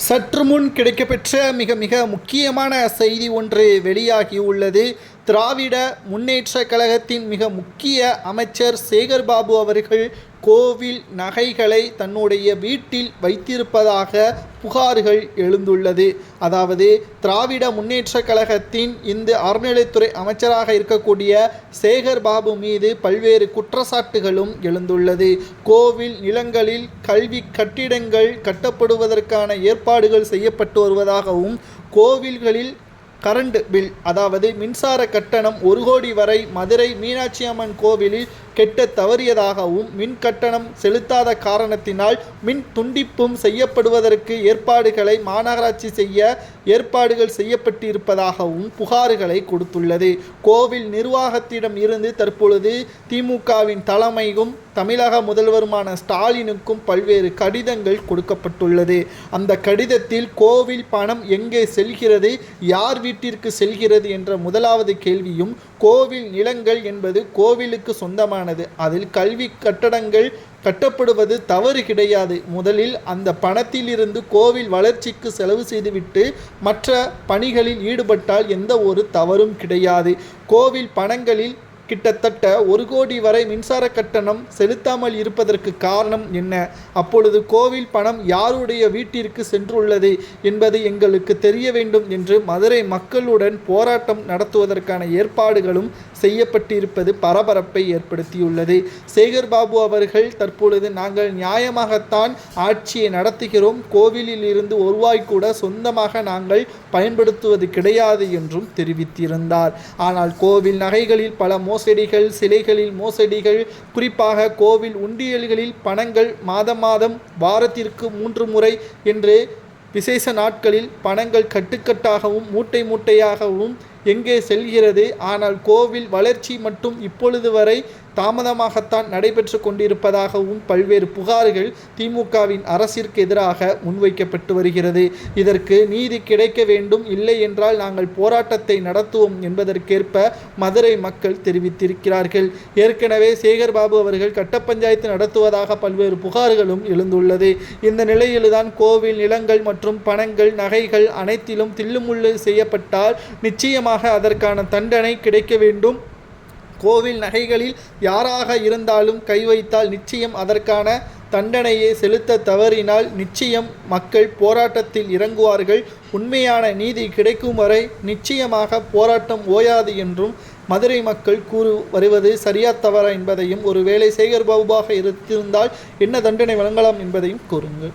சற்று முன் கிடைக்கப்பெற்ற மிக மிக முக்கியமான செய்தி ஒன்று வெளியாகியுள்ளது. திராவிட முன்னேற்றக் கழகத்தின் மிக முக்கிய அமைச்சர் சேகர்பாபு அவர்கள் கோவில் நகைகளை தன்னுடைய வீட்டில் வைத்திருப்பதாக புகார்கள் எழுந்துள்ளது. அதாவது திராவிட முன்னேற்றக் கழகத்தின் இந்த அறநிலைத்துறை அமைச்சராக இருக்கக்கூடிய சேகர்பாபு மீது பல்வேறு குற்றச்சாட்டுகளும் எழுந்துள்ளது. கோவில் நிலங்களில் கல்வி கட்டிடங்கள் கட்டப்படுவதற்கான ஏற்பாடுகள் செய்யப்பட்டு வருவதாகவும், கோவில்களில் கரண்ட் பில் அதாவது மின்சார கட்டணம் 1 கோடி வரை மதுரை மீனாட்சி அம்மன் கோவிலில் கெட்ட தவறியதாகவும், மின் கட்டணம் செலுத்தாத காரணத்தினால் மின் துண்டிப்பும் செய்யப்படுவதற்கு ஏற்பாடுகளை மாநகராட்சி செய்ய ஏற்பாடுகள் செய்யப்பட்டிருப்பதாகவும் புகார்களை கொடுத்துள்ளது. கோவில் நிர்வாகத்திடம் இருந்து தற்பொழுது திமுகவின் தலைமையும் தமிழக முதல்வருமான ஸ்டாலினுக்கும் பல்வேறு கடிதங்கள் கொடுக்கப்பட்டுள்ளது. அந்த கடிதத்தில் கோவில் பணம் எங்கே செல்கிறது, யார் வீட்டிற்கு செல்கிறது என்ற முதலாவது கேள்வியும், கோவில் நிலங்கள் என்பது கோவிலுக்கு சொந்தமானது, அதில் கல்வி கட்டடங்கள் கட்டப்படுவது தவறு கிடையாது, முதலில் அந்த பணத்திலிருந்து கோவில் வளர்ச்சிக்கு செலவு செய்துவிட்டு மற்ற பணிகளில் ஈடுபட்டால் எந்த ஒரு தவறும் கிடையாது. கோவில் பணங்களில் கிட்டத்தட்ட 1 கோடி வரை மின்சார கட்டணம் செலுத்தாமல் இருப்பதற்கு காரணம் என்ன? அப்பொழுது கோவில் பணம் யாருடைய வீட்டிற்கு சென்றுள்ளது என்பது எங்களுக்கு தெரிய வேண்டும் என்று மதுரை மக்களுடன் போராட்டம் நடத்துவதற்கான ஏற்பாடுகளும் செய்யப்பட்டிருப்பது பரபரப்பை ஏற்படுத்தியுள்ளது. சேகர்பாபு அவர்கள் தற்பொழுது நாங்கள் நியாயமாகத்தான் ஆட்சியை நடத்துகிறோம், கோவிலில் இருந்து 1 ரூபாய் கூட சொந்தமாக நாங்கள் பயன்படுத்துவது கிடையாது என்றும் தெரிவித்திருந்தார். ஆனால் கோவில் நகைகளில் பல மோசடிகள், சிலைகளில் மோசடிகள், குறிப்பாக கோவில் உண்டியல்களில் பணங்கள் மாதம் வாரத்திற்கு 3 முறை என்று விசேஷ நாட்களில் பணங்கள் கட்டுக்கட்டாகவும் மூட்டை மூட்டையாகவும் எங்கே செல்கிறது? ஆனால் கோவில் வளர்ச்சி மட்டும் இப்பொழுது வரை தாமதமாகத்தான் நடைபெற்று கொண்டிருப்பதாகவும் பல்வேறு புகார்கள் திமுகவின் அரசிற்கு எதிராக முன்வைக்கப்பட்டு வருகிறது. இதற்கு நீதி கிடைக்க வேண்டும், இல்லை என்றால் நாங்கள் போராட்டத்தை நடத்துவோம் என்பதற்கேற்ப மதுரை மக்கள் தெரிவித்திருக்கிறார்கள். ஏற்கனவே சேகர்பாபு அவர்கள் கட்ட பஞ்சாயத்து நடத்துவதாக பல்வேறு புகார்களும் எழுந்துள்ளது. இந்த நிலையில்தான் கோவில் நிலங்கள் மற்றும் பணங்கள், நகைகள் அனைத்திலும் தில்லுமுள்ளு செய்யப்பட்டால் நிச்சயமாக அதற்கான தண்டனை கிடைக்க வேண்டும். கோவில் நகைகளில் யாராக இருந்தாலும் கை வைத்தால் நிச்சயம் அதற்கான தண்டனையை செலுத்த தவறினால் நிச்சயம் மக்கள் போராட்டத்தில் இறங்குவார்கள். உண்மையான நீதி கிடைக்கும் வரை நிச்சயமாக போராட்டம் ஓயாது என்றும் மதுரை மக்கள் கூறி வருவது சரியா தவறா என்பதையும், ஒருவேளை சேகர்பாபுவாக இருந்தால் என்ன தண்டனை வழங்கலாம் என்பதையும் கூறுங்கள்.